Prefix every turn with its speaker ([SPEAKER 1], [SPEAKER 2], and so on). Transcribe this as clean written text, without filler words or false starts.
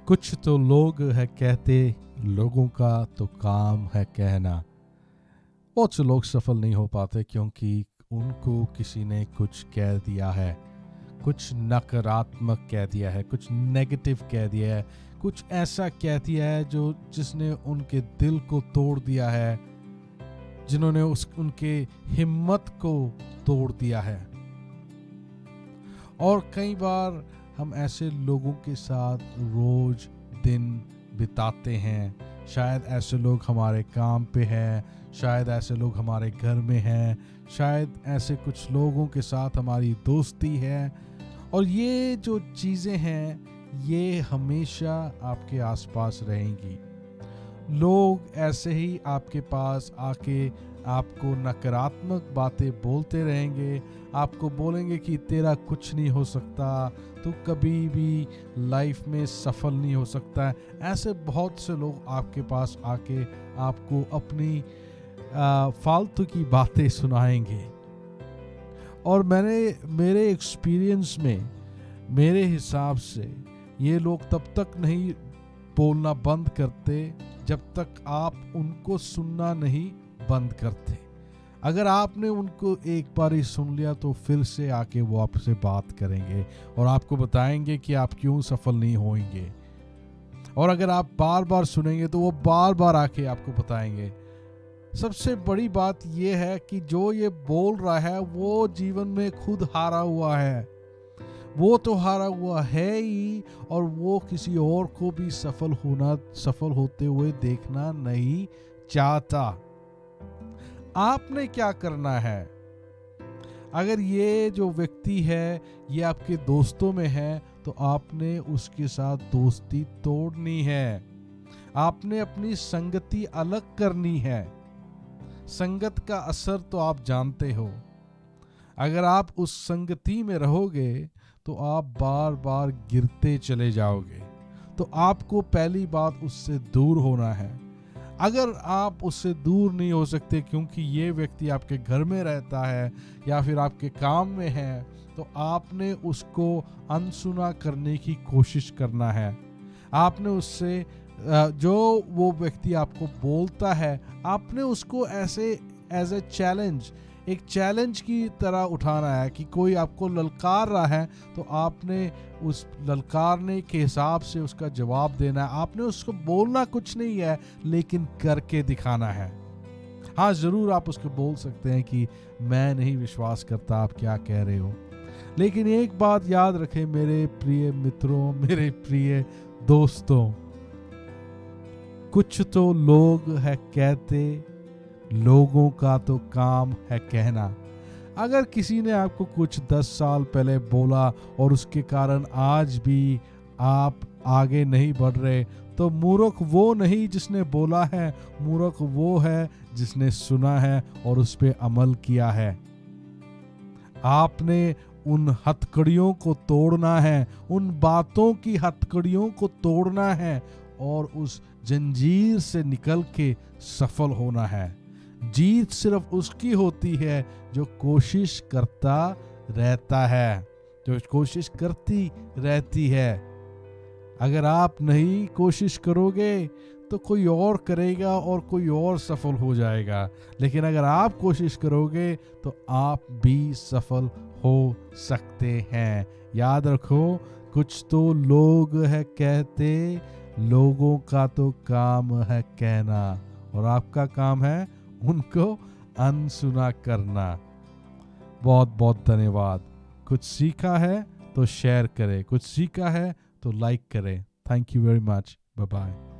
[SPEAKER 1] कुछ तो लोग है कहते, लोगों का तो काम है कहना। बहुत से लोग सफल नहीं हो पाते क्योंकि उनको किसी ने कुछ कह दिया है, कुछ नकारात्मक कह दिया है, कुछ नेगेटिव कह दिया है, कुछ ऐसा कह दिया है जिसने उनके दिल को तोड़ दिया है, जिन्होंने उनके हिम्मत को तोड़ दिया है। और कई बार हम ऐसे लोगों के साथ रोज दिन बिताते हैं। शायद ऐसे लोग हमारे काम पे हैं, शायद ऐसे लोग हमारे घर में हैं, शायद ऐसे कुछ लोगों के साथ हमारी दोस्ती है। और ये जो चीज़ें हैं ये हमेशा आपके आसपास रहेंगी। लोग ऐसे ही आपके पास आके आपको नकारात्मक बातें बोलते रहेंगे, आपको बोलेंगे कि तेरा कुछ नहीं हो सकता, तू कभी भी लाइफ में सफल नहीं हो सकता है। ऐसे बहुत से लोग आपके पास आके आपको अपनी फालतू की बातें सुनाएंगे। और मेरे एक्सपीरियंस में, मेरे हिसाब से ये लोग तब तक नहीं बोलना बंद करते जब तक आप उनको सुनना नहीं बंद करते। अगर आपने उनको एक बार ही सुन लिया तो फिर से आके वो आपसे बात करेंगे और आपको बताएंगे कि आप क्यों सफल नहीं होंगे। और अगर आप बार बार सुनेंगे तो वो बार बार आके आपको बताएंगे। सबसे बड़ी बात ये है कि जो ये बोल रहा है वो जीवन में खुद हारा हुआ है, वो तो हारा हुआ है ही, और वो किसी और को भी सफल होते हुए देखना नहीं चाहता। आपने क्या करना है? अगर ये जो व्यक्ति है ये आपके दोस्तों में है तो आपने उसके साथ दोस्ती तोड़नी है। आपने अपनी संगति अलग करनी है। संगत का असर तो आप जानते हो। अगर आप उस संगति में रहोगे तो आप बार बार गिरते चले जाओगे। तो आपको पहली बात उससे दूर होना है। अगर आप उससे दूर नहीं हो सकते क्योंकि ये व्यक्ति आपके घर में रहता है या फिर आपके काम में है, तो आपने उसको अनसुना करने की कोशिश करना है। आपने उससे जो वो व्यक्ति आपको बोलता है, आपने उसको ऐसे एज ए चैलेंज, एक चैलेंज की तरह उठाना है कि कोई आपको ललकार रहा है तो आपने उस ललकारने के हिसाब से उसका जवाब देना है। आपने उसको बोलना कुछ नहीं है लेकिन करके दिखाना है। हाँ, ज़रूर आप उसको बोल सकते हैं कि मैं नहीं विश्वास करता आप क्या कह रहे हो, लेकिन एक बात याद रखें मेरे प्रिय मित्रों, मेरे प्रिय दोस्तों, कुछ तो लोग है कहते, लोगों का तो काम है कहना। अगर किसी ने आपको कुछ 10 साल पहले बोला और उसके कारण आज भी आप आगे नहीं बढ़ रहे, तो मूर्ख वो नहीं जिसने बोला है, मूर्ख वो है जिसने सुना है और उस पे अमल किया है। आपने उन हथकड़ियों को तोड़ना है, उन बातों की हथकड़ियों को तोड़ना है और उस जंजीर से निकल के सफल होना है। जीत सिर्फ उसकी होती है जो कोशिश करता रहता है, जो कोशिश करती रहती है। अगर आप नहीं कोशिश करोगे तो कोई और करेगा और कोई और सफल हो जाएगा, लेकिन अगर आप कोशिश करोगे तो आप भी सफल हो सकते हैं। याद रखो, कुछ तो लोग है कहते, लोगों का तो काम है कहना, और आपका काम है उनको अनसुना करना। बहुत बहुत धन्यवाद। कुछ सीखा है तो शेयर करें, कुछ सीखा है तो लाइक करें। Thank you very much. Bye bye.